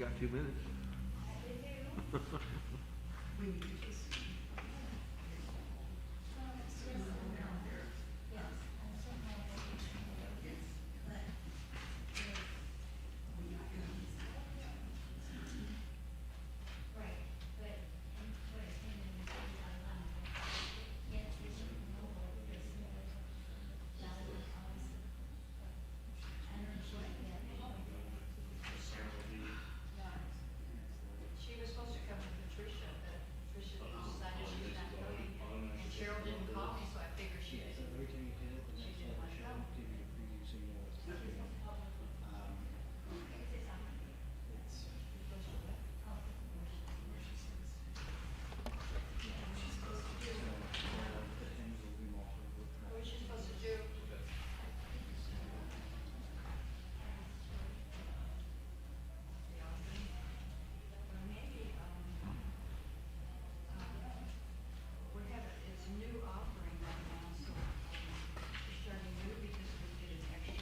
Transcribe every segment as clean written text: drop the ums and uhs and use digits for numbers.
got 2 minutes.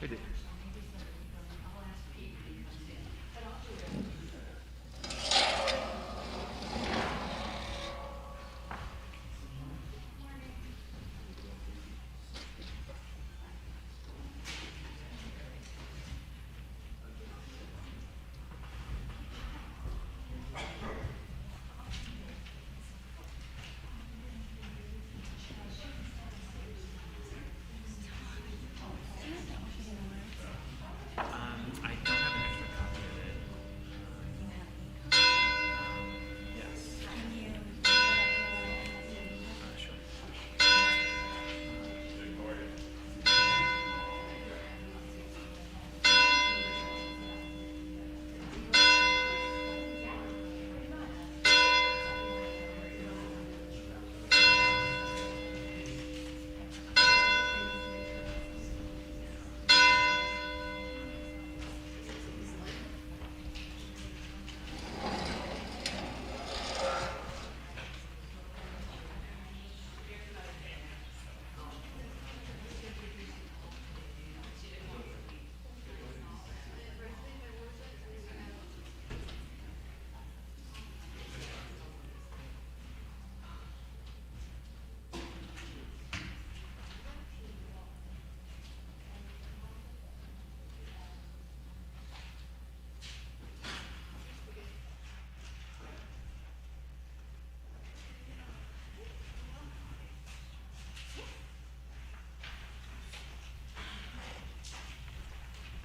I did.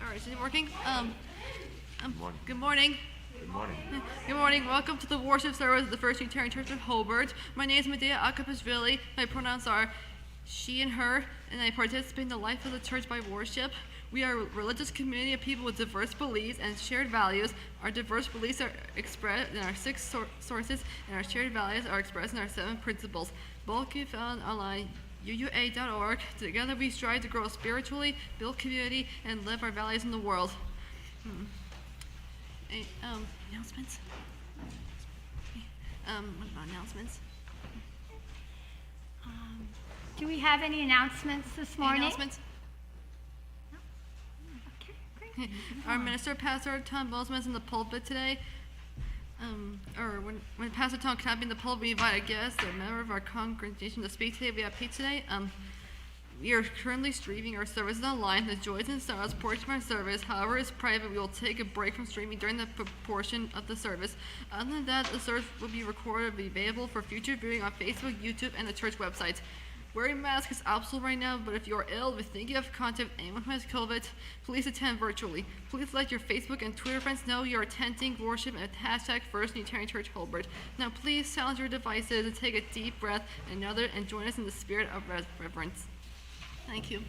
All right, is it working? Morning. Good morning. Good morning. Good morning. Welcome to the worship service of the First Unitarian Church of Hobart. My name is Medea Akapashvili. My pronouns are she and her, and I participate in the life of the church by worship. We are a religious community of people with diverse beliefs and shared values. Our diverse beliefs are expressed in our 6 sources, and our shared values are expressed in our 7 principles. Both can be found online, uua.org. Together we strive to grow spiritually, build community, and live our values in the world. Announcements? What about announcements? Do we have any announcements this morning? Announcements? No? Okay, great. Our minister, Pastor Tom Bozeman, is in the pulpit today. When Pastor Tom cannot be in the pulpit, we invite a guest or a member of our congregation to speak today. We have Pete today. We are currently streaming our services online. The joys and sorrows portion of our service, however, is private. We will take a break from streaming during the portion of the service. Other than that, the service will be recorded and be available for future viewing on Facebook, YouTube, and the church website. Wearing masks is optional right now, but if you are ill, if you think you have contact with anyone who has COVID, please attend virtually. Please let your Facebook and Twitter friends know you are attending worship at hashtag First Unitarian Church Hobart. Now please silence your devices and take a deep breath and join us in the spirit of reverence. Thank you.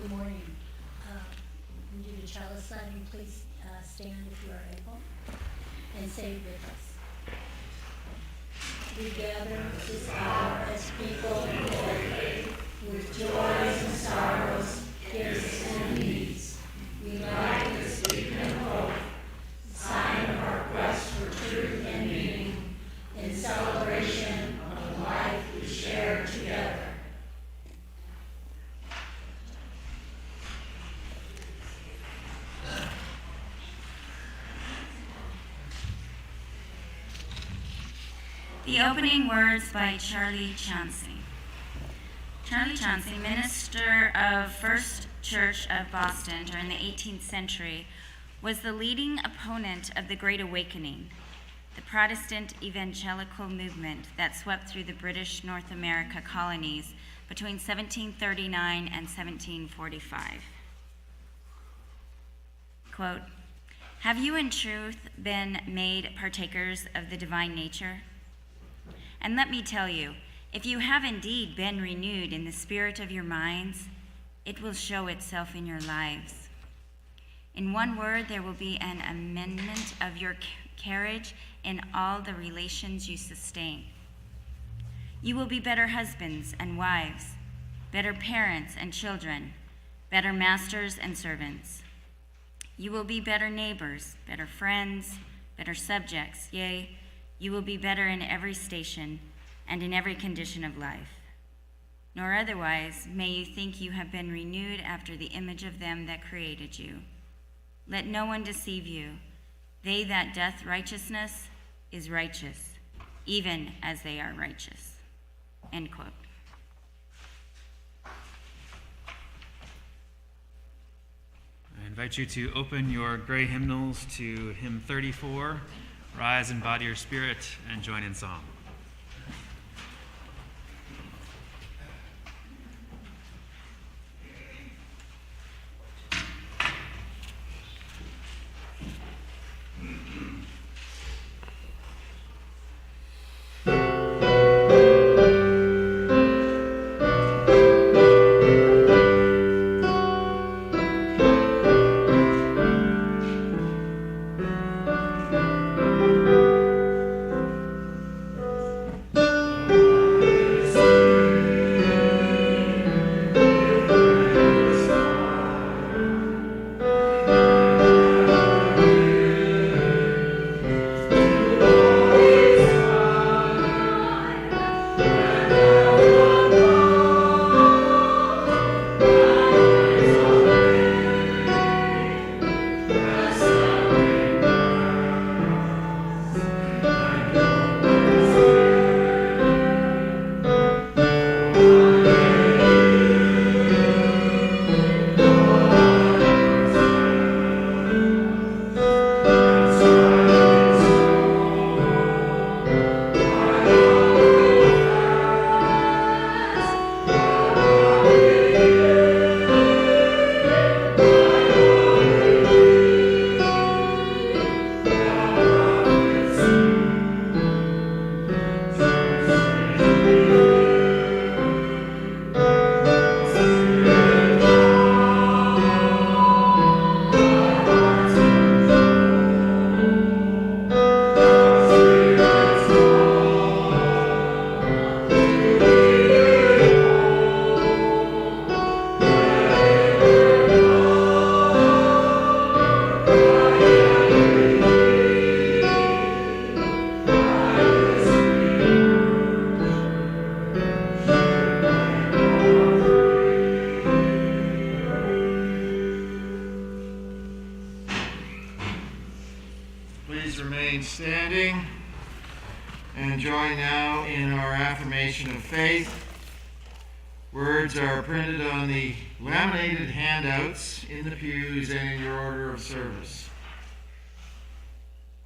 Good morning. We do the chalice signing. Please stand if you are able and say with us. We gather this hour as people in faith, with joys and sorrows, gifts and needs. We light this beacon of hope, sign of our quest for truth and meaning, in celebration of the life we share together. The opening words by Charlie Chauncey. Charlie Chauncey, minister of First Church of Boston during the 18th century, was the leading opponent of the Great Awakening, the Protestant evangelical movement that swept through the British North America colonies between 1739 and 1745. Quote, "Have you in truth been made partakers of the divine nature? And let me tell you, if you have indeed been renewed in the spirit of your minds, it will show itself in your lives. In one word, there will be an amendment of your carriage in all the relations you sustain. You will be better husbands and wives, better parents and children, better masters and servants. You will be better neighbors, better friends, better subjects, yea, you will be better in every station and in every condition of life. Nor otherwise may you think you have been renewed after the image of them that created you. Let no one deceive you. They that doth righteousness is righteous, even as they are righteous." End quote. I invite you to open your gray hymnals to hymn 34, Rise in Body or Spirit, and join in song. Please remain standing and join now in our affirmation of faith. Words are printed on the laminated handouts in the pews and in your order of service.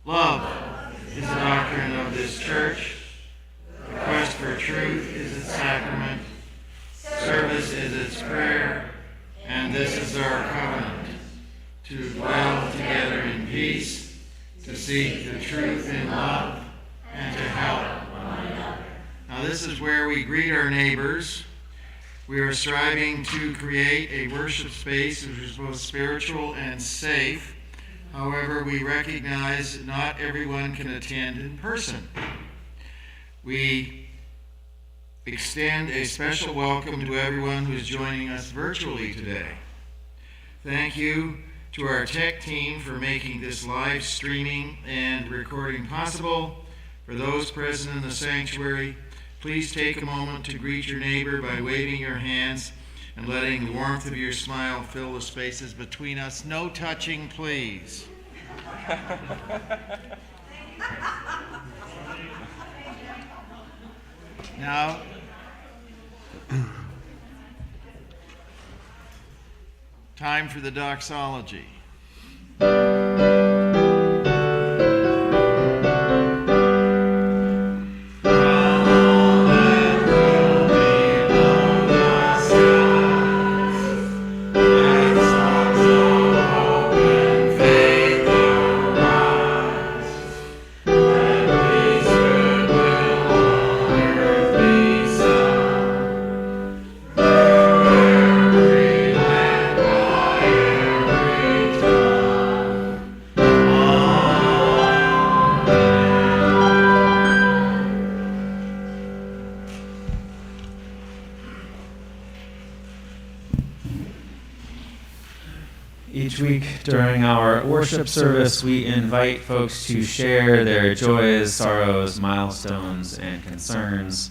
Love is the doctrine of this church. The quest for truth is its sacrament. Service is its prayer. And this is our covenant, to dwell together in peace, to seek the truth in love, and to help one another. Now this is where we greet our neighbors We are striving to create a worship space which is both spiritual and safe. However, we recognize that not everyone can attend in person. We extend a special welcome to everyone who is joining us virtually today. Thank you to our tech team for making this live streaming and recording possible. For those present in the sanctuary, please take a moment to greet your neighbor by waving your hands and letting the warmth of your smile fill the spaces between us. No touching, please. Now, time for the doxology. Each week during our worship service, we invite folks to share their joys, sorrows, milestones, and concerns,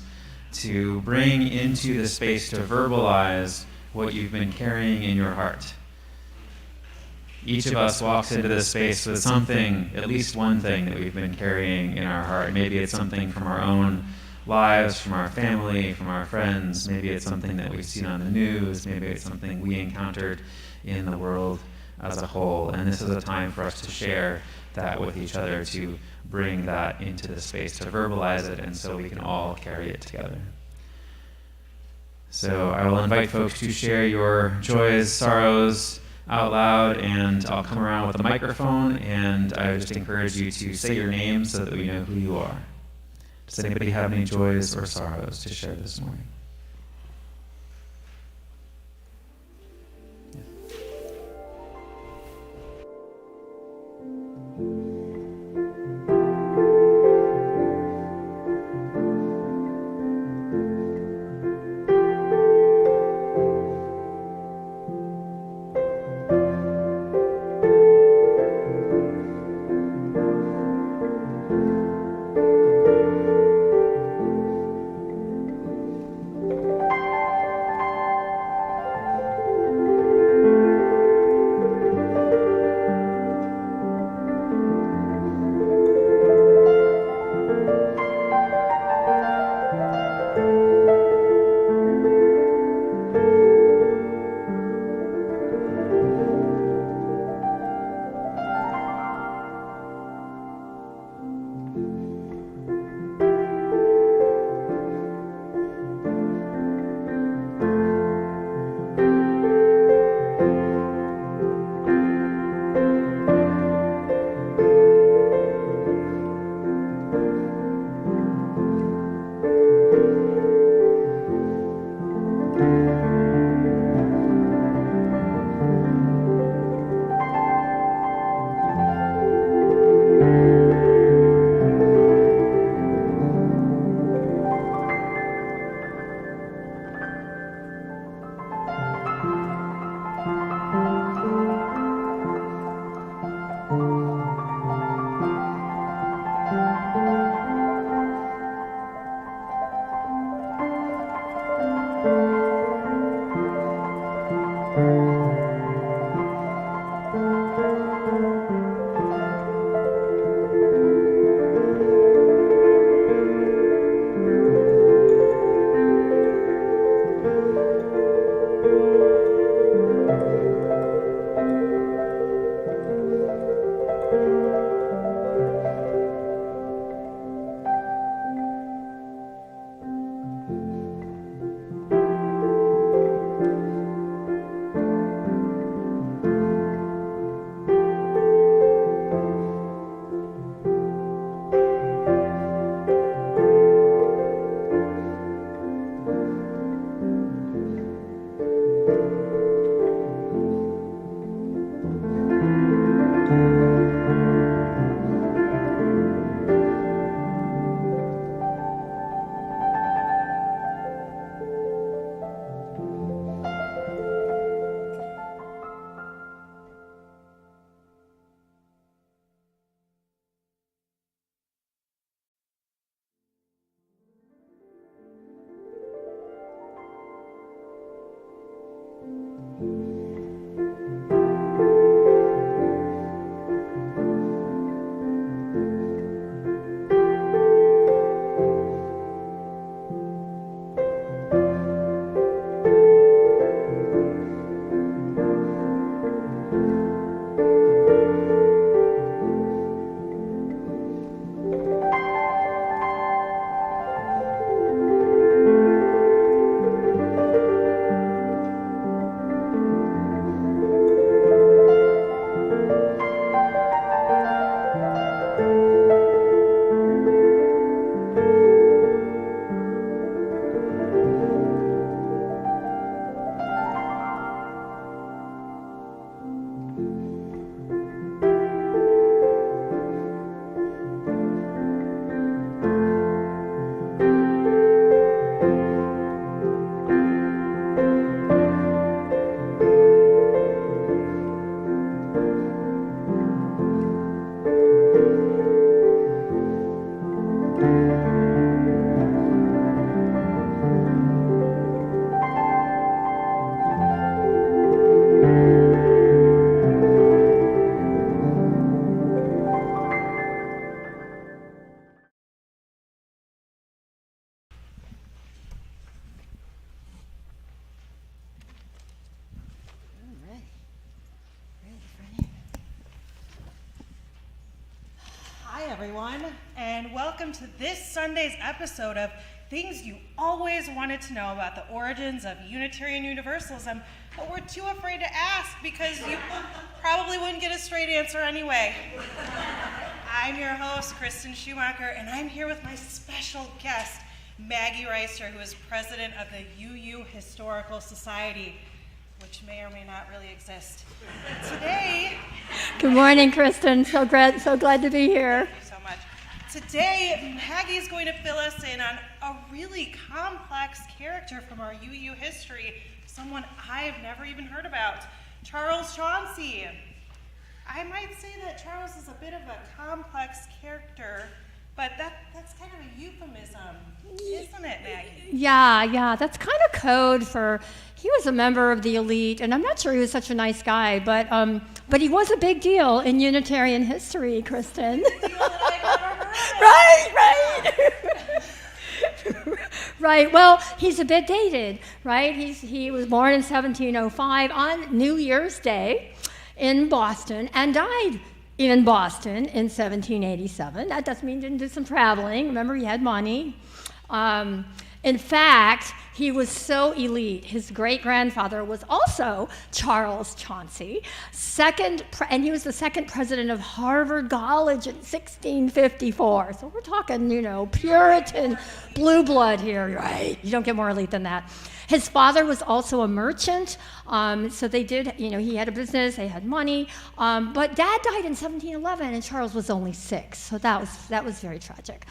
to bring into the space to verbalize what you've been carrying in your heart. Each of us walks into this space with something, at least one thing that we've been carrying in our heart. Maybe it's something from our own lives, from our family, from our friends. Maybe it's something that we've seen on the news. Maybe it's something we encountered in the world as a whole. And this is a time for us to share that with each other, to bring that into the space, to verbalize it, and so we can all carry it together. So I will invite folks to share your joys, sorrows out loud, and I'll come around with a microphone, and I would just encourage you to say your name so that we know who you are. Does anybody have any joys or sorrows to share this morning? Hi, everyone, and welcome to this Sunday's episode of Things You Always Wanted to Know About the Origins of Unitarian Universalism, but we're too afraid to ask because you probably wouldn't get a straight answer anyway. I'm your host, Kristen Schumacher, and I'm here with my special guest, Maggie Reister, who is president of the UU Historical Society, which may or may not really exist. Today... Good morning, Kristen. So glad to be here. Thank you so much. Today, Maggie is going to fill us in on a really complex character from our UU history, someone I've never even heard about, Charles Chauncey. I might say that Charles is a bit of a complex character, but that's kind of a euphemism, isn't it, Maggie? Yeah, that's kind of code for, he was a member of the elite, and I'm not sure he was such a nice guy, but he was a big deal in Unitarian history, Kristen. Right. Right, well, he's a bit dated, right? He was born in 1705 on New Year's Day in Boston and died in Boston in 1787. That doesn't mean he didn't do some traveling. Remember, he had money. In fact, he was so elite. His great-grandfather was also Charles Chauncey, and he was the second president of Harvard College in 1654. So we're talking, Puritan blue blood here, right? You don't get more elite than that. His father was also a merchant, so they did, he had a business, they had money, but Dad died in 1711 and Charles was only 6, so that was very tragic.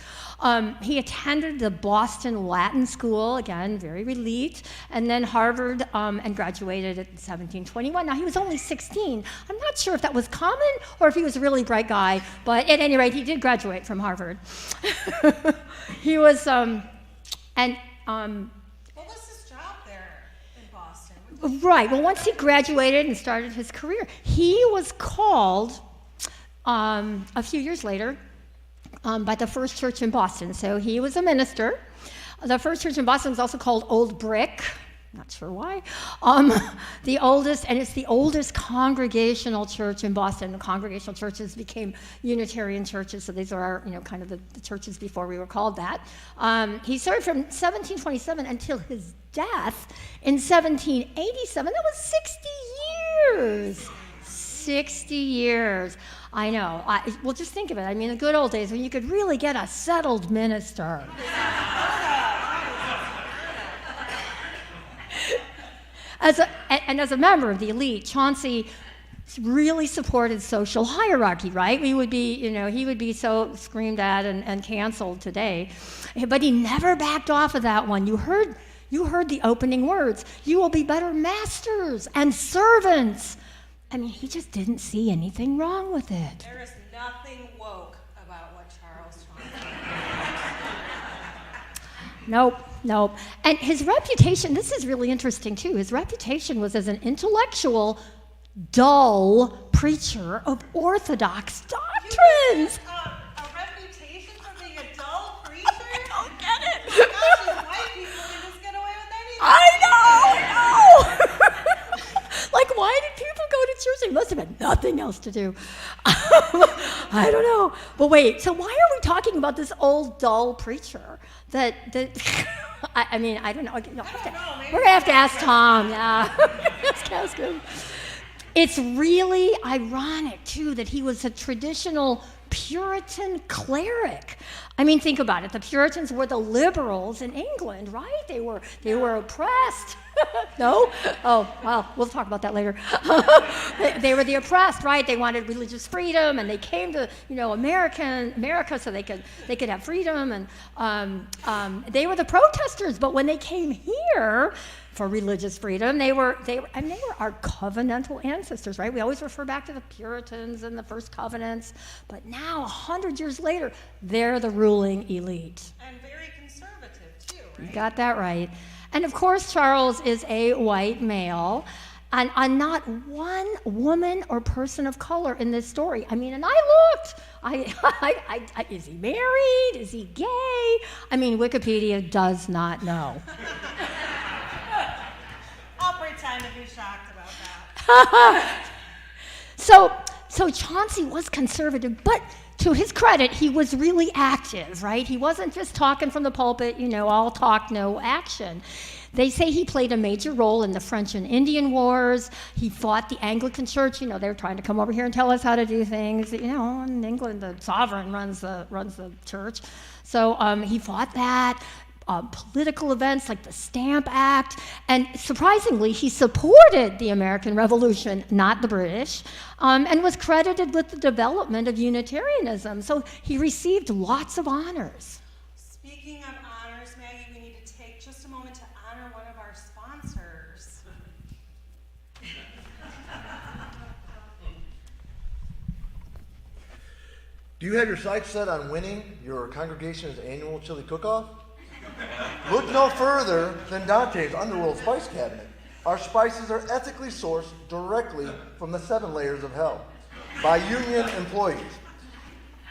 He attended the Boston Latin School, again, very elite, and then Harvard and graduated in 1721. Now, he was only 16. I'm not sure if that was common or if he was a really bright guy, but at any rate, he did graduate from Harvard. He was, right. Well, once he graduated and started his career, he was called a few years later by the First Church in Boston. So he was a minister. The First Church in Boston was also called Old Brick. Not sure why. It's the oldest congregational church in Boston. The congregational churches became Unitarian churches, so these are kind of the churches before we were called that. He served from 1727 until his death in 1787. That was 60 years. 60 years. I know. Well, just think of it. I mean, the good old days when you could really get a settled minister. As a member of the elite, Chauncey really supported social hierarchy, right? He would be so screamed at and canceled today, but he never backed off of that one. You heard the opening words. You will be better masters and servants. I mean, he just didn't see anything wrong with it. There is nothing woke about what Charles Chauncey Nope. And his reputation, this is really interesting too, his reputation was as an intellectual, dull preacher of orthodox doctrines. A reputation for being a dull preacher? I don't get it. Gosh, these white people can just get away with anything. I know. Like, why did people go to church? They must have had nothing else to do. I don't know. But wait, so why are we talking about this old, dull preacher? I mean, I don't know. We're going to have to ask Tom. Yeah. Let's ask him. It's really ironic, too, that he was a traditional Puritan cleric. I mean, think about it. The Puritans were the liberals in England, right? They were oppressed. No? Oh, well, we'll talk about that later. They were the oppressed, right? They wanted religious freedom, and they came to, America so they could have freedom, and they were the protesters. But when they came here for religious freedom, they were our covenantal ancestors, right? We always refer back to the Puritans and the first covenants, but now 100 years later, they're the ruling elite. And very conservative too, right? You got that right. And of course, Charles is a white male, and not one woman or person of color in this story. I mean, and I looked. Is he married? Is he gay? I mean, Wikipedia does not know. I'll pretend to be shocked about that. So Chauncey was conservative, but to his credit, he was really active, right? He wasn't just talking from the pulpit, all talk, no action. They say he played a major role in the French and Indian Wars. He fought the Anglican Church. They were trying to come over here and tell us how to do things. In England, the sovereign runs the church. So he fought that. Political events like the Stamp Act, and surprisingly, he supported the American Revolution, not the British, and was credited with the development of Unitarianism. So he received lots of honors. Speaking of honors, Maggie, we need to take just a moment to honor one of our sponsors. Do you have your sights set on winning your congregation's annual chili cook-off? Look no further than Dante's Underworld Spice Cabinet. Our spices are ethically sourced directly from the 7 layers of hell by union employees.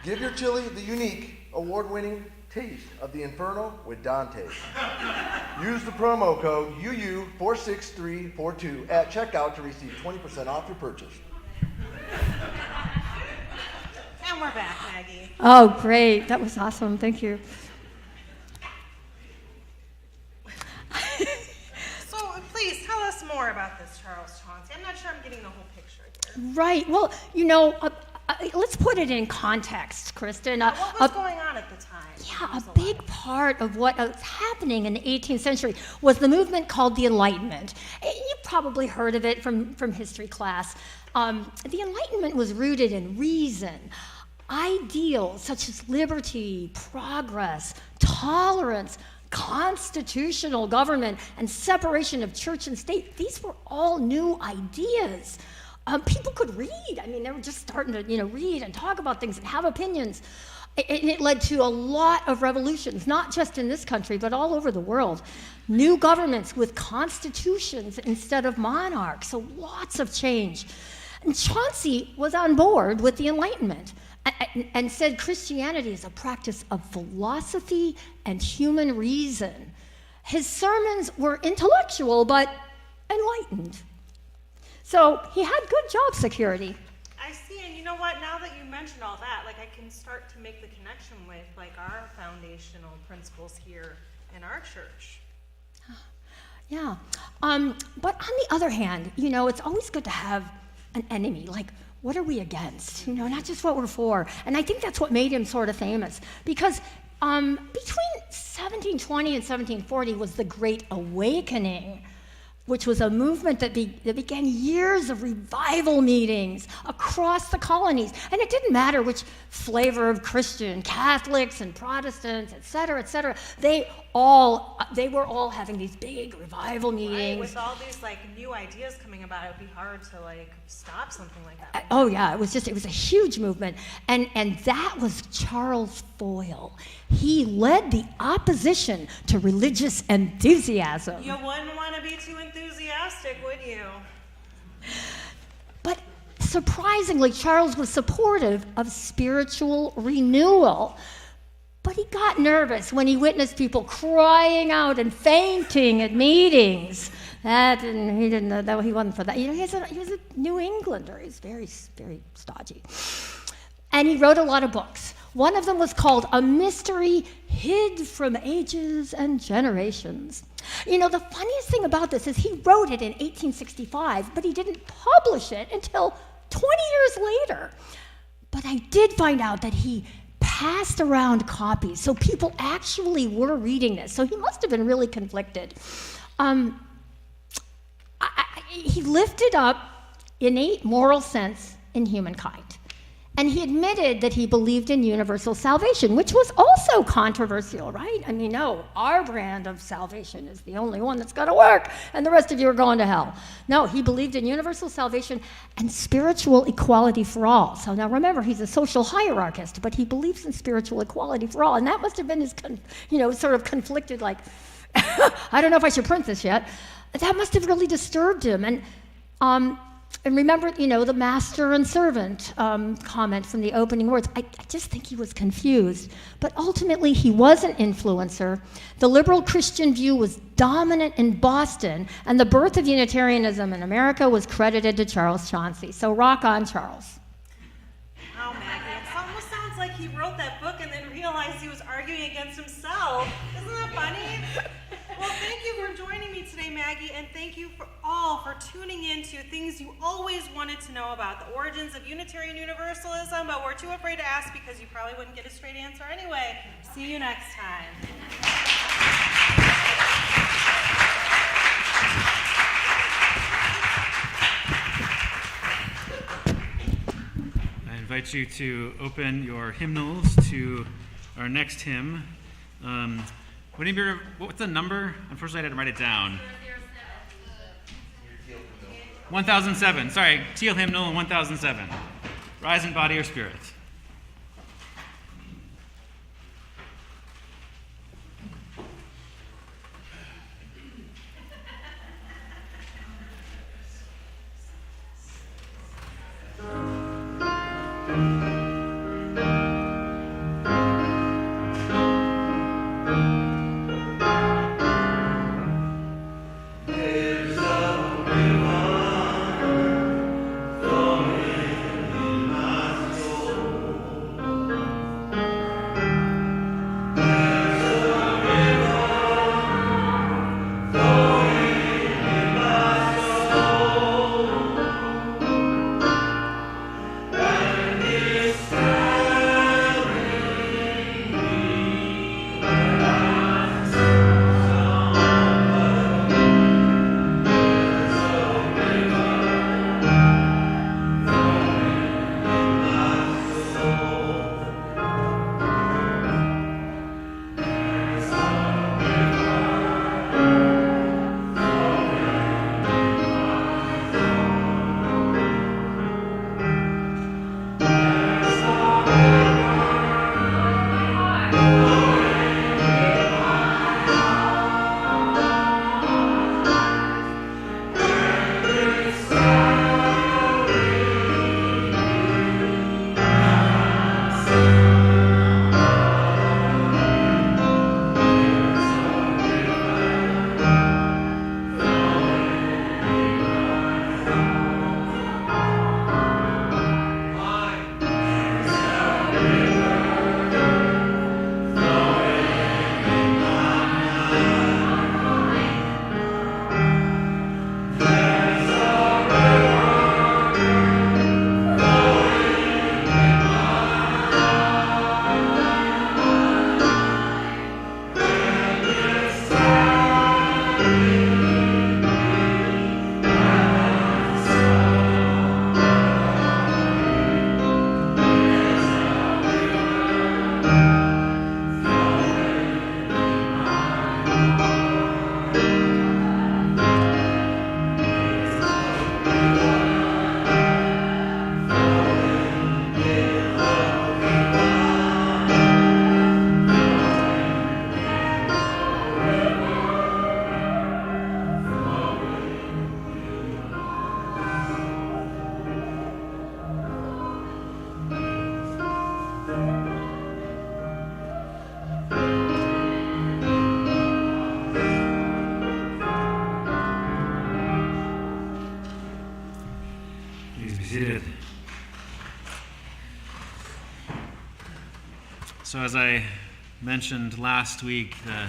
Give your chili the unique, award-winning taste of the Inferno with Dante's. Use the promo code UU46342 at checkout to receive 20% off your purchase. And we're back, Maggie. Oh, great. That was awesome. Thank you. So please tell us more about this Charles Chauncey. I'm not sure I'm getting the whole picture here. Right. Well, let's put it in context, Kristen. What was going on at the time? Yeah, a big part of what was happening in the 18th century was the movement called the Enlightenment. You've probably heard of it from history class. The Enlightenment was rooted in reason. Ideals such as liberty, progress, tolerance, constitutional government, and separation of church and state, these were all new ideas. People could read. They were just starting to, read and talk about things and have opinions. It led to a lot of revolutions, not just in this country, but all over the world. New governments with constitutions instead of monarchs, so lots of change. And Chauncey was on board with the Enlightenment and said Christianity is a practice of philosophy and human reason. His sermons were intellectual, but enlightened. So he had good job security. I see, and you know what? Now that you mentioned all that, I can start to make the connection with our foundational principles here in our church. Yeah, but on the other hand, it's always good to have an enemy. What are we against? Not just what we're for. And I think that's what made him sort of famous, because between 1720 and 1740 was the Great Awakening, which was a movement that began years of revival meetings across the colonies. And it didn't matter which flavor of Christian, Catholics and Protestants, et cetera, they were all having these big revival meetings. Right, with all these new ideas coming about, it would be hard to stop something like that. Oh yeah, it was a huge movement. And that was Charles Foyle. He led the opposition to religious enthusiasm. You wouldn't want to be too enthusiastic, would you? But surprisingly, Charles was supportive of spiritual renewal. But he got nervous when he witnessed people crying out and fainting at meetings. He didn't know that he wasn't for that. He was a New Englander. He's very, very stodgy. And he wrote a lot of books. One of them was called A Mystery Hid from Ages and Generations. The funniest thing about this is he wrote it in 1865, but he didn't publish it until 20 years later. But I did find out that he passed around copies, so people actually were reading this. So he must have been really conflicted. He lifted up innate moral sense in humankind. And he admitted that he believed in universal salvation, which was also controversial, right? No, our brand of salvation is the only one that's going to work, and the rest of you are going to hell. No, he believed in universal salvation and spiritual equality for all. So now remember, he's a social hierarchist, but he believes in spiritual equality for all, and that must have been his, sort of conflicted, I don't know if I should print this yet. That must have really disturbed him, and remember, the master and servant comment from the opening words. I just think he was confused. But ultimately, he was an influencer. The liberal Christian view was dominant in Boston, and the birth of Unitarianism in America was credited to Charles Chauncey. So rock on, Charles. Oh, Maggie, it almost sounds he wrote that book and then realized he was arguing against himself. Isn't that funny? Well, thank you for joining me today, Maggie, and thank you for all for tuning in to things you always wanted to know about the origins of Unitarian Universalism, but we're too afraid to ask because you probably wouldn't get a straight answer anyway. See you next time. I invite you to open your hymnals to our next hymn. What's the number? Unfortunately, I didn't write it down. 1007. Sorry, teal hymnal 1007. Rise in body or spirit. So as I mentioned last week, the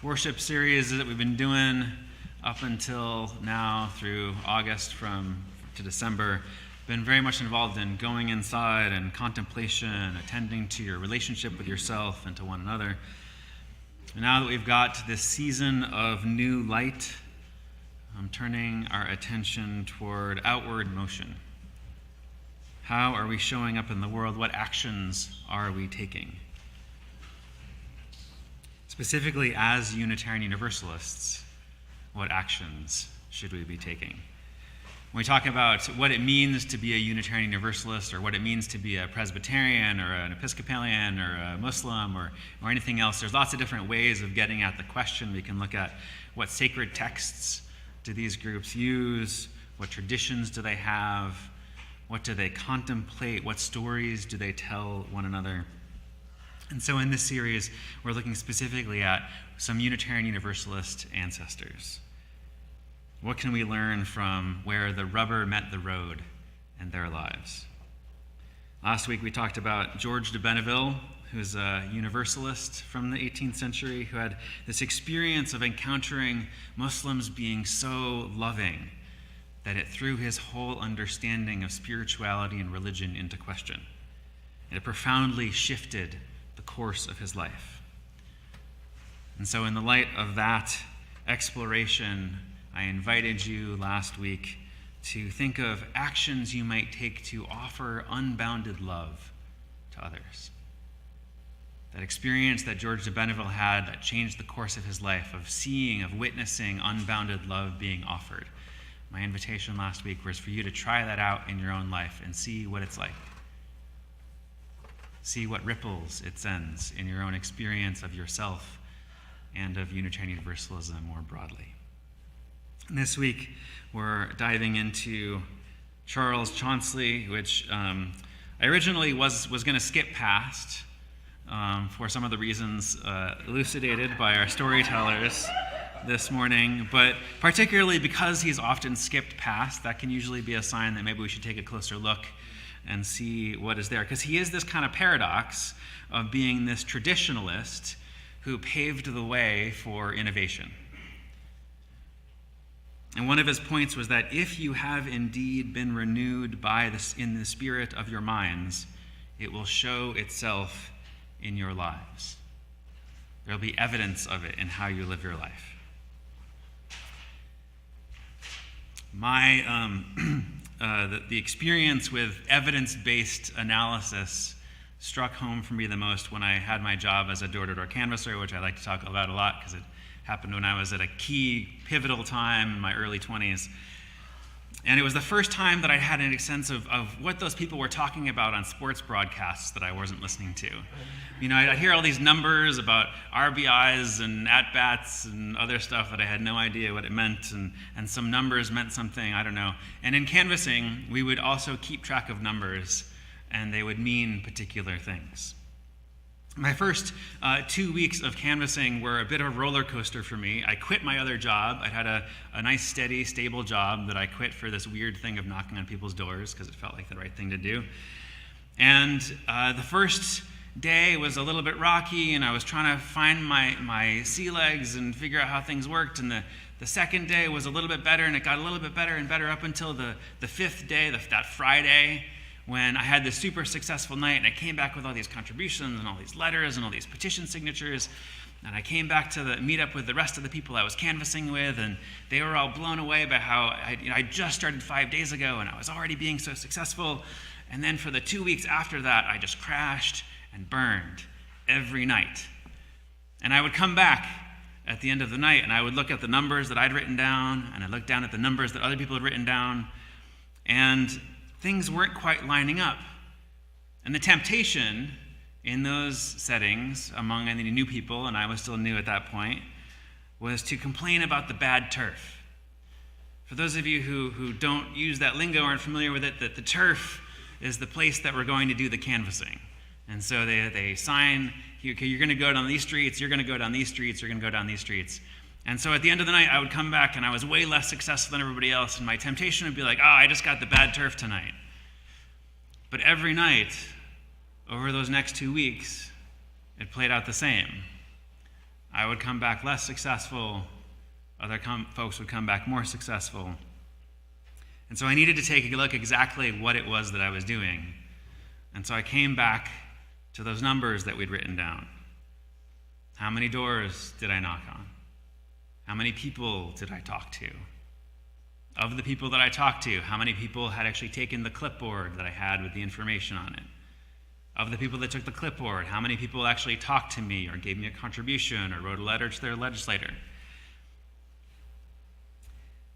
worship series that we've been doing up until now through August to December, been very much involved in going inside and contemplation, attending to your relationship with yourself and to one another. And now that we've got this season of new light, I'm turning our attention toward outward motion. How are we showing up in the world? What actions are we taking? Specifically, as Unitarian Universalists, what actions should we be taking? When we talk about what it means to be a Unitarian Universalist, or what it means to be a Presbyterian or an Episcopalian or a Muslim or anything else, there's lots of different ways of getting at the question. We can look at what sacred texts do these groups use, what traditions do they have, what do they contemplate, what stories do they tell one another. And so in this series, we're looking specifically at some Unitarian Universalist ancestors. What can we learn from where the rubber met the road in their lives? Last week we talked about George de Benneville, who's a Universalist from the 18th century, who had this experience of encountering Muslims being so loving that it threw his whole understanding of spirituality and religion into question. It profoundly shifted the course of his life. And so in the light of that exploration, I invited you last week to think of actions you might take to offer unbounded love to others. That experience that George de Benneville had that changed the course of his life, of seeing, of witnessing unbounded love being offered. My invitation last week was for you to try that out in your own life and see what it's like. See what ripples it sends in your own experience of yourself and of Unitarian Universalism more broadly. And this week, we're diving into Charles Chaunsley, which I originally was going to skip past for some of the reasons elucidated by our storytellers this morning, but particularly because he's often skipped past, that can usually be a sign that maybe we should take a closer look and see what is there. Because he is this kind of paradox of being this traditionalist who paved the way for innovation. And one of his points was that if you have indeed been renewed by this in the spirit of your minds, it will show itself in your lives. There will be evidence of it in how you live your life. The experience with evidence-based analysis struck home for me the most when I had my job as a door-to-door canvasser, which I like to talk about a lot because it happened when I was at a key, pivotal time in my early 20s. And it was the first time that I had a sense of what those people were talking about on sports broadcasts that I wasn't listening to. You know, I'd hear all these numbers about RBIs and at-bats and other stuff that I had no idea what it meant, and some numbers meant something, I don't know. And in canvassing, we would also keep track of numbers, and they would mean particular things. My first 2 weeks of canvassing were a bit of a roller coaster for me. I quit my other job. I had a nice, steady, stable job that I quit for this weird thing of knocking on people's doors because it felt like the right thing to do. And the first day was a little bit rocky, and I was trying to find my sea legs and figure out how things worked. And the second day was a little bit better, and it got a little bit better and better up until the fifth day, that Friday, when I had this super successful night, and I came back with all these contributions and all these letters and all these petition signatures, and I came back to meet up with the rest of the people I was canvassing with, and they were all blown away by how I just started 5 days ago, and I was already being so successful. And then for the 2 weeks after that, I just crashed and burned every night. And I would come back at the end of the night, and I would look at the numbers that I'd written down, and I'd look down at the numbers that other people had written down, and things weren't quite lining up. And the temptation in those settings among any new people, and I was still new at that point, was to complain about the bad turf. For those of you who don't use that lingo or aren't familiar with it, that the turf is the place that we're going to do the canvassing. And so they sign, okay, you're going to go down these streets, you're going to go down these streets, you're going to go down these streets. And so at the end of the night, I would come back, and I was way less successful than everybody else, and my temptation would be like, I just got the bad turf tonight. But every night, over those next 2 weeks, it played out the same. I would come back less successful, other folks would come back more successful. And so I needed to take a look exactly what it was that I was doing. And so I came back to those numbers that we'd written down. How many doors did I knock on? How many people did I talk to? Of the people that I talked to, how many people had actually taken the clipboard that I had with the information on it? Of the people that took the clipboard, how many people actually talked to me or gave me a contribution or wrote a letter to their legislator?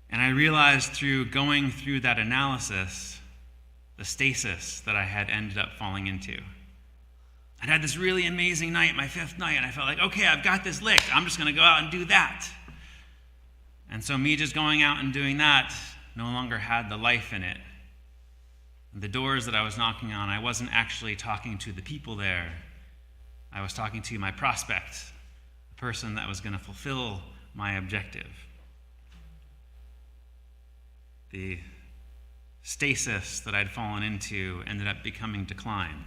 And I realized through going through that analysis, the stasis that I had ended up falling into. I'd had this really amazing night, my fifth night, and I felt like, okay, I've got this licked. I'm just going to go out and do that. And so me just going out and doing that no longer had the life in it. The doors that I was knocking on, I wasn't actually talking to the people there. I was talking to my prospect, the person that was going to fulfill my objective. The stasis that I'd fallen into ended up becoming decline.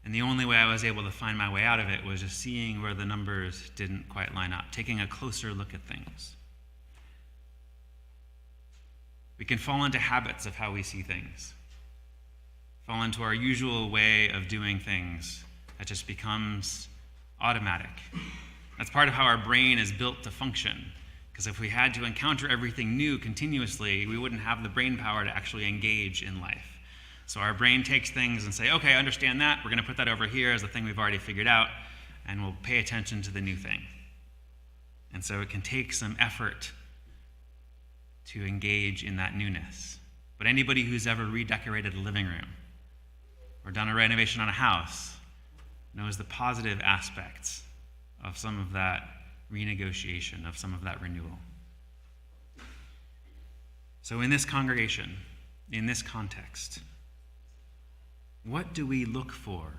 And the only way I was able to find my way out of it was just seeing where the numbers didn't quite line up, taking a closer look at things. We can fall into habits of how we see things, fall into our usual way of doing things that just becomes automatic. That's part of how our brain is built to function, because if we had to encounter everything new continuously, we wouldn't have the brain power to actually engage in life. So our brain takes things and say, okay, I understand that. We're going to put that over here as the thing we've already figured out, and we'll pay attention to the new thing. And so it can take some effort to engage in that newness. But anybody who's ever redecorated a living room or done a renovation on a house knows the positive aspects of some of that renegotiation, of some of that renewal. So in this congregation, in this context, what do we look for?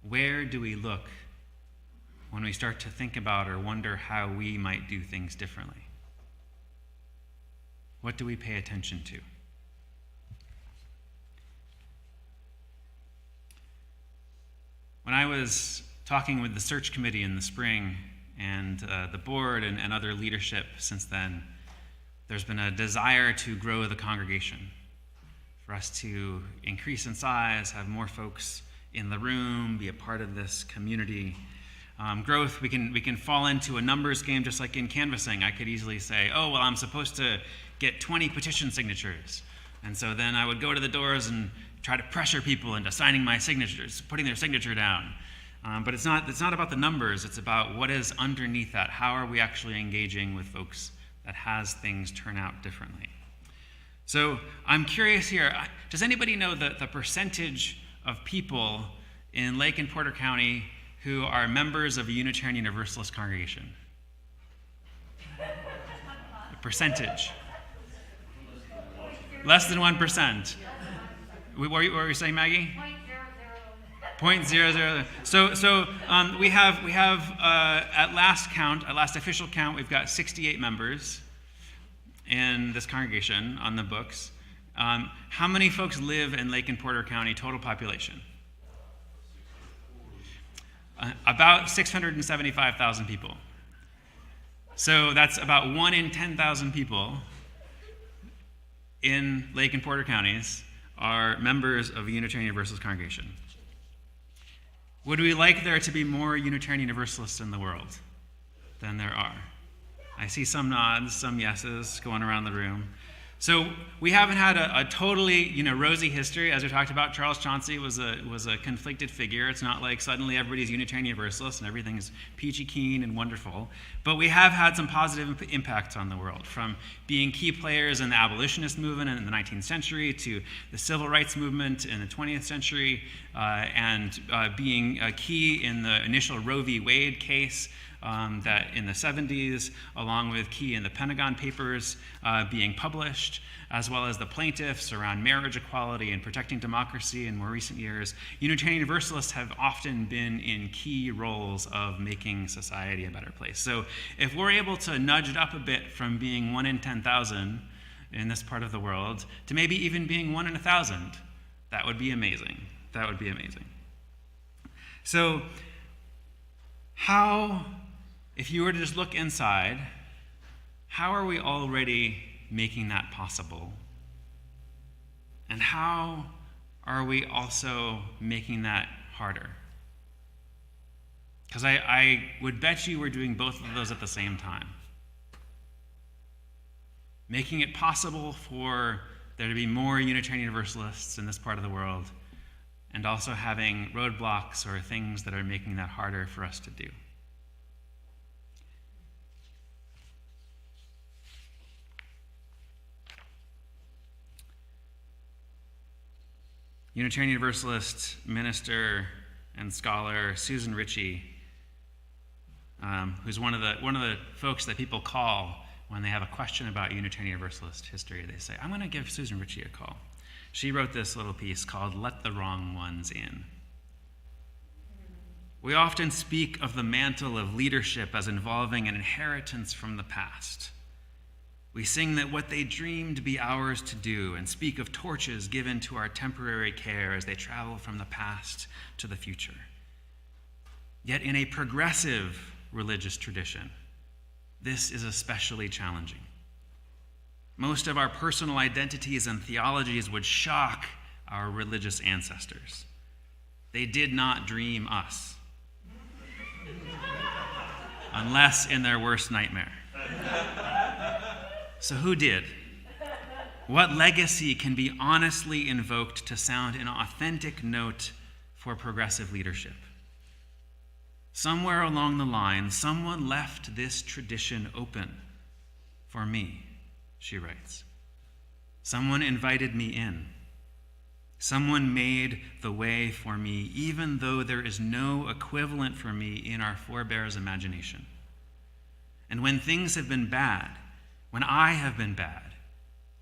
Where do we look when we start to think about or wonder how we might do things differently? What do we pay attention to? When I was talking with the search committee in the spring and the board and other leadership since then, there's been a desire to grow the congregation, for us to increase in size, have more folks in the room, be a part of this community. Growth, we can fall into a numbers game just like in canvassing. I could easily say, oh, well, I'm supposed to get 20 petition signatures. And so then I would go to the doors and try to pressure people into signing my signatures, putting their signature down. But it's not about the numbers, it's about what is underneath that. How are we actually engaging with folks that has things turn out differently? So I'm curious here, does anybody know the percentage of people in Lake and Porter County who are members of a Unitarian Universalist congregation? The percentage. Less than 1%. What were you saying, Maggie? 0.00. So we have at last official count, we've got 68 members in this congregation on the books. How many folks live in Lake and Porter County total population? About 675,000 people. So that's about 1 in 10,000 people in Lake and Porter counties are members of a Unitarian Universalist congregation. Would we like there to be more Unitarian Universalists in the world than there are? I see some nods, some yeses going around the room. So we haven't had a totally, rosy history. As we talked about, Charles Chauncey was a conflicted figure. It's not like suddenly everybody's Unitarian Universalist and everything's peachy keen and wonderful. But we have had some positive impacts on the world, from being key players in the abolitionist movement in the 19th century to the civil rights movement in the 20th century, and being a key in the initial Roe v. Wade case that in the 70s, along with key in the Pentagon Papers being published, as well as the plaintiffs around marriage equality and protecting democracy in more recent years. Unitarian Universalists have often been in key roles of making society a better place. So if we're able to nudge it up a bit from being 1 in 10,000 in this part of the world to maybe even being 1 in 1,000, that would be amazing. That would be amazing. So if you were to just look inside, how are we already making that possible? And how are we also making that harder? Because I would bet you we're doing both of those at the same time. Making it possible for there to be more Unitarian Universalists in this part of the world, and also having roadblocks or things that are making that harder for us to do. Unitarian Universalist minister and scholar Susan Ritchie, who's one of the folks that people call when they have a question about Unitarian Universalist history. They say, I'm going to give Susan Ritchie a call. She wrote this little piece called "Let the Wrong Ones In." We often speak of the mantle of leadership as involving an inheritance from the past. We sing that what they dreamed be ours to do, and speak of torches given to our temporary care as they travel from the past to the future. Yet in a progressive religious tradition, this is especially challenging. Most of our personal identities and theologies would shock our religious ancestors. They did not dream us, unless in their worst nightmare. So who did? What legacy can be honestly invoked to sound an authentic note for progressive leadership? Somewhere along the line, someone left this tradition open for me, she writes. Someone invited me in. Someone made the way for me, even though there is no equivalent for me in our forebears' imagination. And when things have been bad, when I have been bad,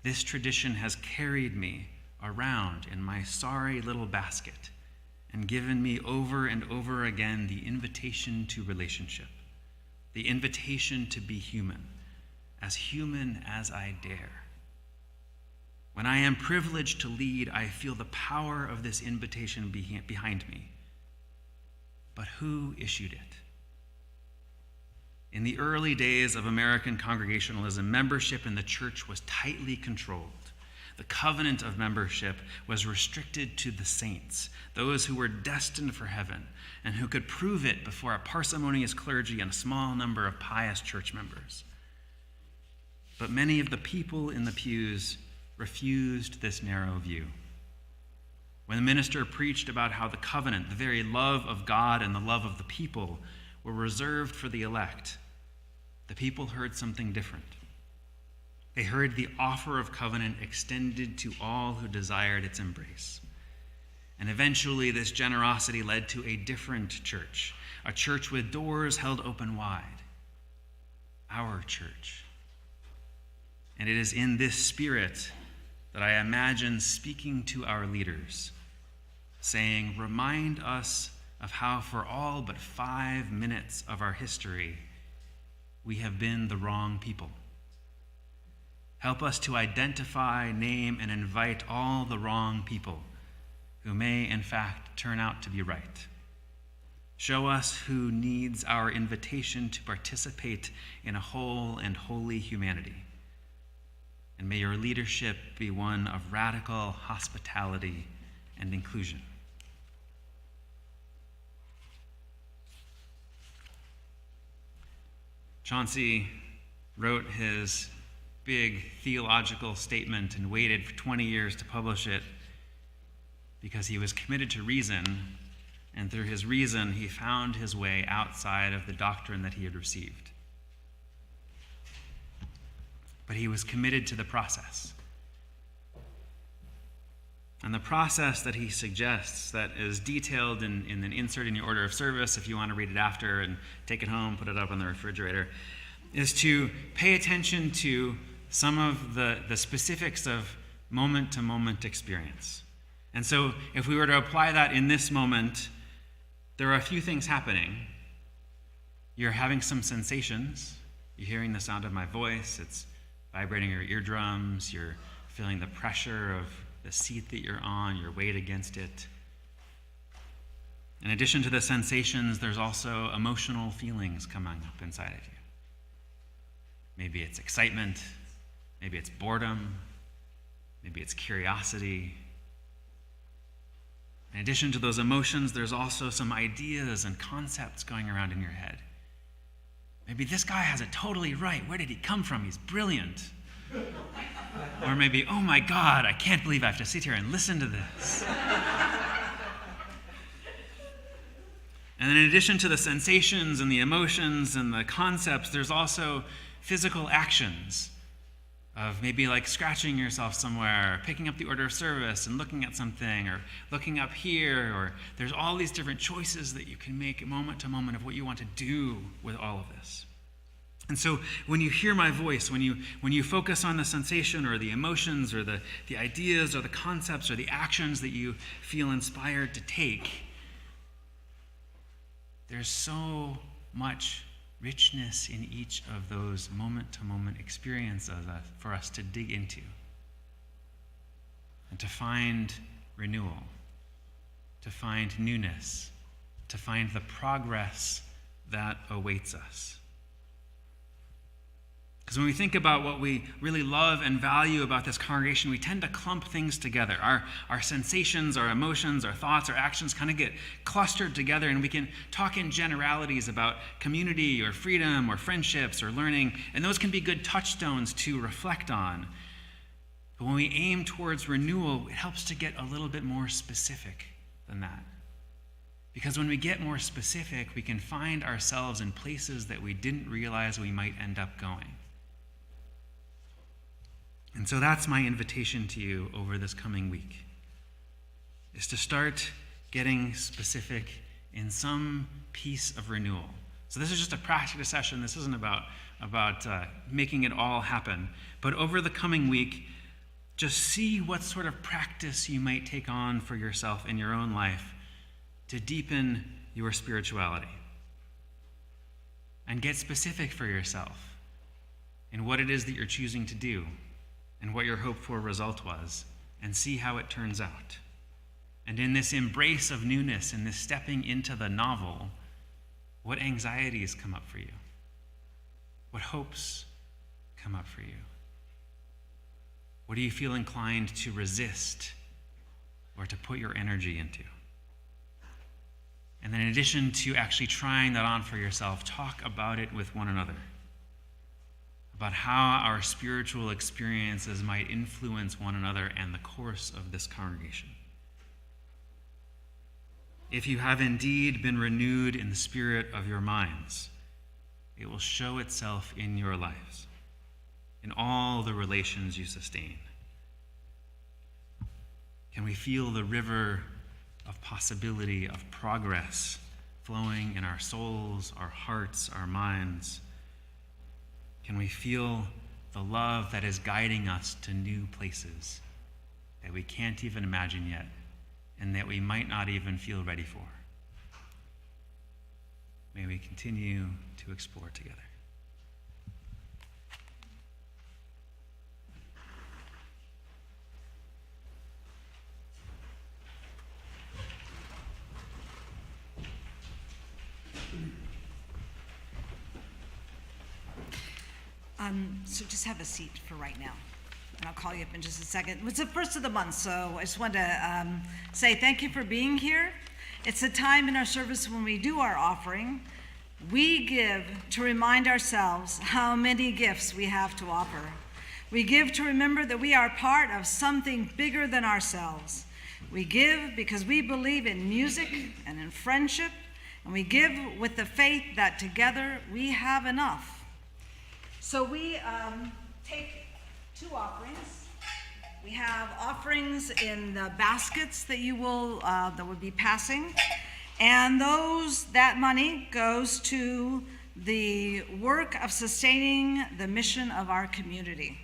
this tradition has carried me around in my sorry little basket and given me over and over again the invitation to relationship, the invitation to be human as I dare. When I am privileged to lead, I feel the power of this invitation behind me. But who issued it? In the early days of American Congregationalism, membership in the church was tightly controlled. The covenant of membership was restricted to the saints, those who were destined for heaven and who could prove it before a parsimonious clergy and a small number of pious church members. But many of the people in the pews refused this narrow view. When the minister preached about how the covenant, the very love of God and the love of the people, were reserved for the elect, the people heard something different. They heard the offer of covenant extended to all who desired its embrace. And eventually this generosity led to a different church, a church with doors held open wide, our church. And it is in this spirit that I imagine speaking to our leaders, saying, remind us of how for all but 5 minutes of our history, we have been the wrong people. Help us to identify, name, and invite all the wrong people who may, in fact, turn out to be right. Show us who needs our invitation to participate in a whole and holy humanity. And may your leadership be one of radical hospitality and inclusion. Chauncey wrote his big theological statement and waited for 20 years to publish it because he was committed to reason, and through his reason, he found his way outside of the doctrine that he had received. But he was committed to the process. And the process that he suggests, that is detailed in an insert in your order of service, if you want to read it after and take it home, put it up on the refrigerator, is to pay attention to some of the specifics of moment-to-moment experience. And so if we were to apply that in this moment, there are a few things happening. You're having some sensations. You're hearing the sound of my voice. It's vibrating your eardrums. You're feeling the pressure of the seat that you're on, your weight against it. In addition to the sensations, there's also emotional feelings coming up inside of you. Maybe it's excitement, maybe it's boredom, maybe it's curiosity. In addition to those emotions, there's also some ideas and concepts going around in your head. Maybe this guy has it totally right. Where did he come from? He's brilliant. Or maybe, oh my God, I can't believe I have to sit here and listen to this. And then in addition to the sensations and the emotions and the concepts, there's also physical actions of maybe like scratching yourself somewhere, or picking up the order of service and looking at something, or looking up here, or there's all these different choices that you can make moment to moment of what you want to do with all of this. And so when you hear my voice, when you focus on the sensation or the emotions or the ideas or the concepts or the actions that you feel inspired to take, there's so much richness in each of those moment-to-moment experiences for us to dig into and to find renewal, to find newness, to find the progress that awaits us. Because when we think about what we really love and value about this congregation, we tend to clump things together. Our sensations, our emotions, our thoughts, our actions kind of get clustered together, and we can talk in generalities about community or freedom or friendships or learning, and those can be good touchstones to reflect on. But when we aim towards renewal, it helps to get a little bit more specific than that. Because when we get more specific, we can find ourselves in places that we didn't realize we might end up going. And so that's my invitation to you over this coming week, is to start getting specific in some piece of renewal. So this is just a practice session. This isn't about making it all happen. But over the coming week, just see what sort of practice you might take on for yourself in your own life to deepen your spirituality. And get specific for yourself in what it is that you're choosing to do and what your hoped-for result was, and see how it turns out. And in this embrace of newness, in this stepping into the novel, what anxieties come up for you? What hopes come up for you? What do you feel inclined to resist or to put your energy into? And then in addition to actually trying that on for yourself, talk about it with one another, about how our spiritual experiences might influence one another and the course of this congregation. If you have indeed been renewed in the spirit of your minds, it will show itself in your lives, in all the relations you sustain. Can we feel the river of possibility, of progress flowing in our souls, our hearts, our minds? Can we feel the love that is guiding us to new places that we can't even imagine yet and that we might not even feel ready for? May we continue to explore together. So just have a seat for right now, and I'll call you up in just a second. It's the first of the month, so I just wanted to say thank you for being here. It's a time in our service when we do our offering. We give to remind ourselves how many gifts we have to offer. We give to remember that we are part of something bigger than ourselves. We give because we believe in music and in friendship, and we give with the faith that together we have enough. So we take two offerings. We have offerings in the baskets that you will that will be passing, and that money goes to the work of sustaining the mission of our community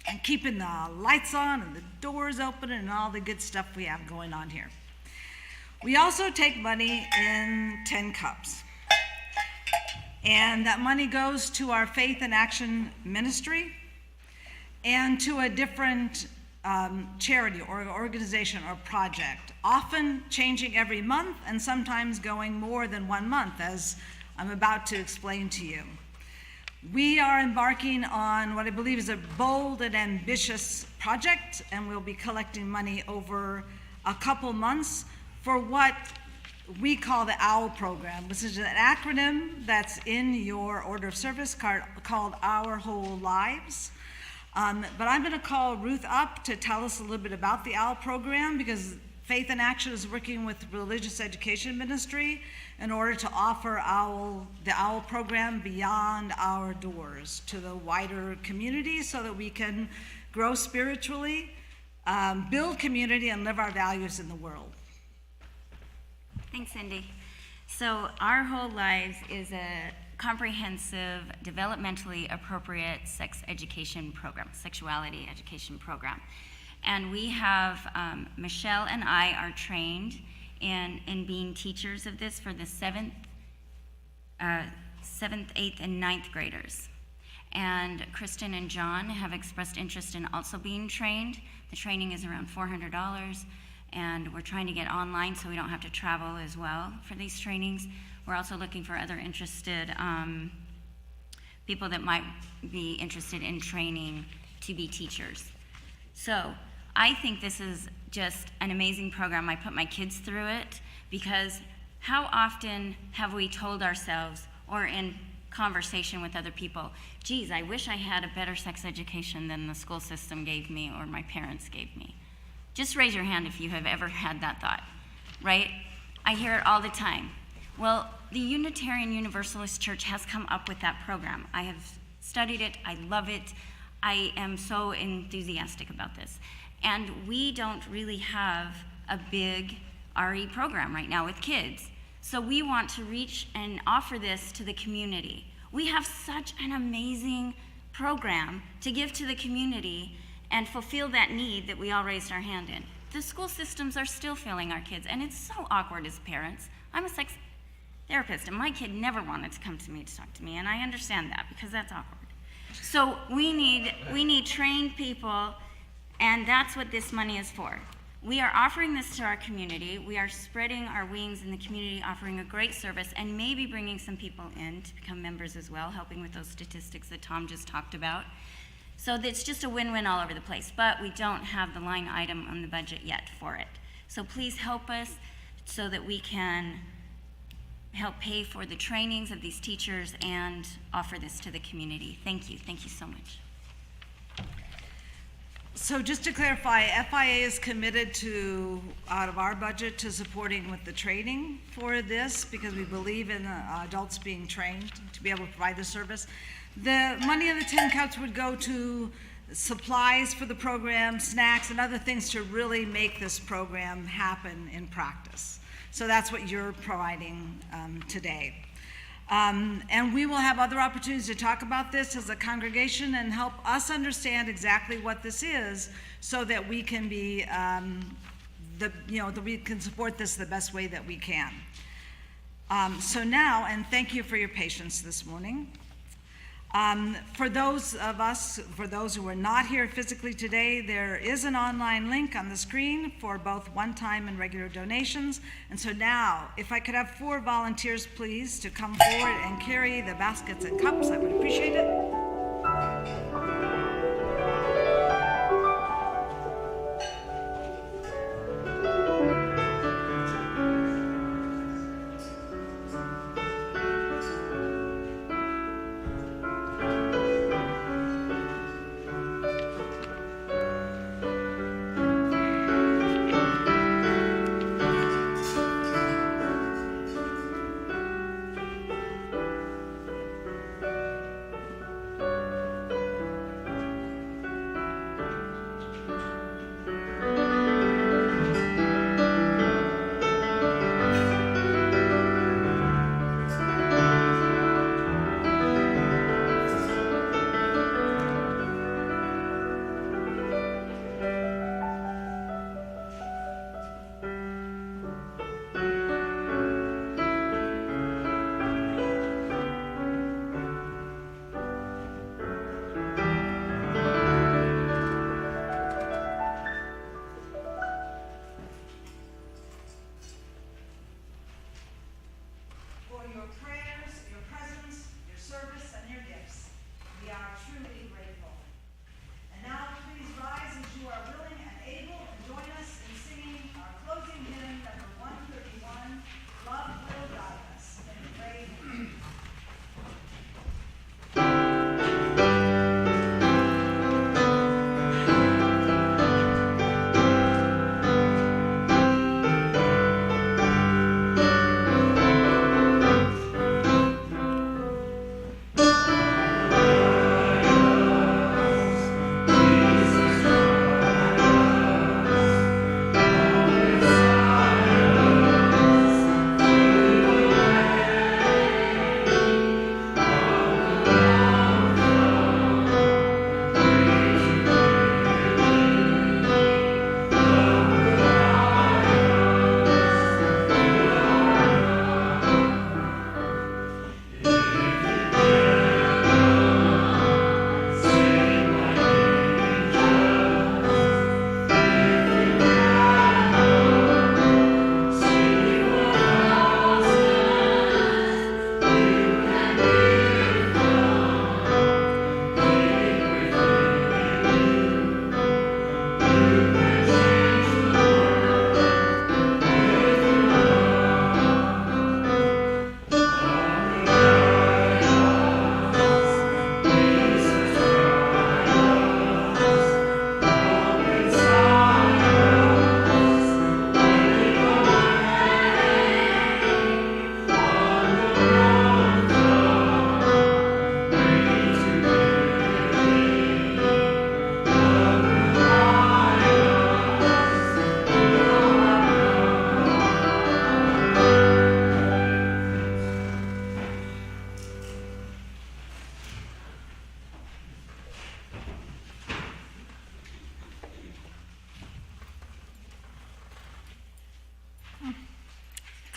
and keeping the lights on and the doors open and all the good stuff we have going on here. We also take money in 10 cups. And that money goes to our Faith and Action Ministry and to a different charity or organization or project, often changing every month and sometimes going more than 1 month, as I'm about to explain to you. We are embarking on what I believe is a bold and ambitious project, and we'll be collecting money over a couple months for what we call the OWL program, which is an acronym that's in your order of service card called Our Whole Lives. But I'm going to call Ruth up to tell us a little bit about the OWL program, because Faith and Action is working with Religious Education Ministry in order to offer the OWL program beyond our doors to the wider community so that we can grow spiritually, build community, and live our values in the world. Thanks, Cindy. So Our Whole Lives is a comprehensive, developmentally appropriate sex education program, sexuality education program. And we have, Michelle and I are trained in being teachers of this for the 7th, 8th, and 9th graders. And Kristen and John have expressed interest in also being trained. The training is around $400, and we're trying to get online so we don't have to travel as well for these trainings. We're also looking for other interested people that might be interested in training to be teachers. So I think this is just an amazing program. I put my kids through it because how often have we told ourselves, or in conversation with other people, geez, I wish I had a better sex education than the school system gave me or my parents gave me. Just raise your hand if you have ever had that thought, right? I hear it all the time. Well, the Unitarian Universalist Church has come up with that program. I have studied it, I love it, I am so enthusiastic about this. And we don't really have a big RE program right now with kids. So we want to reach and offer this to the community. We have such an amazing program to give to the community and fulfill that need that we all raised our hand in. The school systems are still failing our kids, and it's so awkward as parents. I'm a sex therapist, and my kid never wanted to come to me to talk to me, and I understand that because that's awkward. So we need trained people, and that's what this money is for. We are offering this to our community. We are spreading our wings in the community, offering a great service, and maybe bringing some people in to become members as well, helping with those statistics that Tom just talked about. So it's just a win-win all over the place, but we don't have the line item on the budget yet for it. So please help us so that we can help pay for the trainings of these teachers and offer this to the community. Thank you so much. So just to clarify, FIA is committed to, out of our budget, to supporting with the training for this because we believe in adults being trained to be able to provide the service. The money in the 10 cups would go to supplies for the program, snacks, and other things to really make this program happen in practice. So that's what you're providing today. And we will have other opportunities to talk about this as a congregation and help us understand exactly what this is so that we can be, that we can support this the best way that we can. So now, and thank you for your patience this morning. For those who are not here physically today, there is an online link on the screen for both one-time and regular donations. And so now, if I could have 4 volunteers, please, to come forward and carry the baskets and cups, I would appreciate it.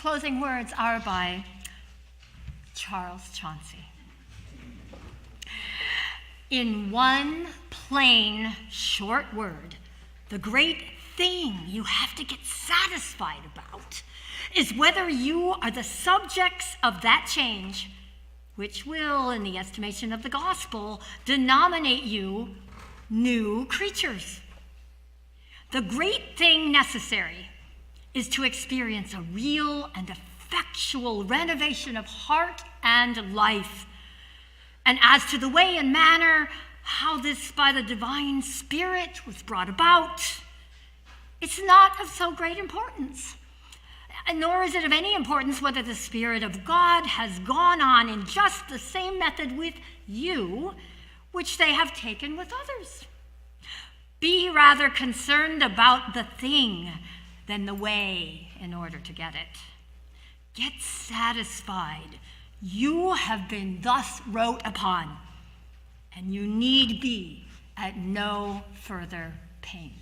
closing words are by Charles Chauncey. In one plain, short word, the great thing you have to get satisfied about is whether you are the subjects of that change, which will, in the estimation of the gospel, denominate you new creatures. The great thing necessary is to experience a real and effectual renovation of heart and life. And as to the way and manner how this by the divine Spirit was brought about, it's not of so great importance. Nor is it of any importance whether the Spirit of God has gone on in just the same method with you, which they have taken with others. Be rather concerned about the thing than the way in order to get it. Get satisfied. You have been thus wrought upon, and you need be at no further pains.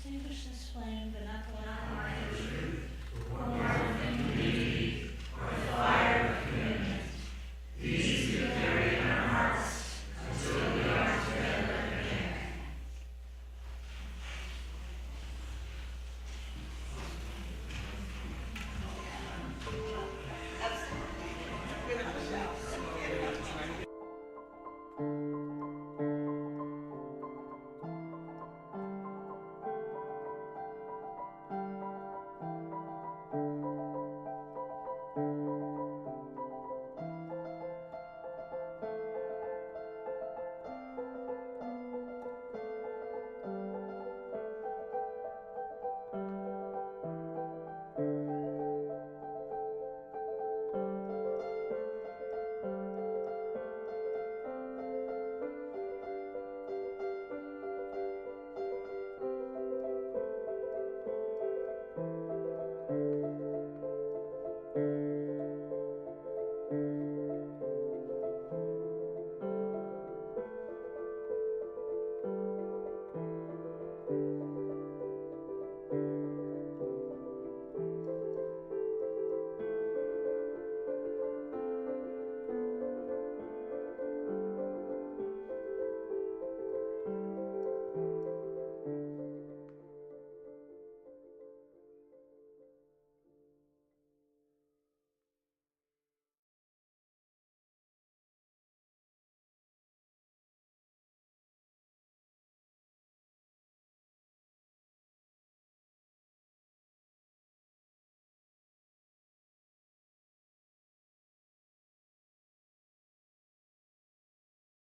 Extinguish this flame, but not the light.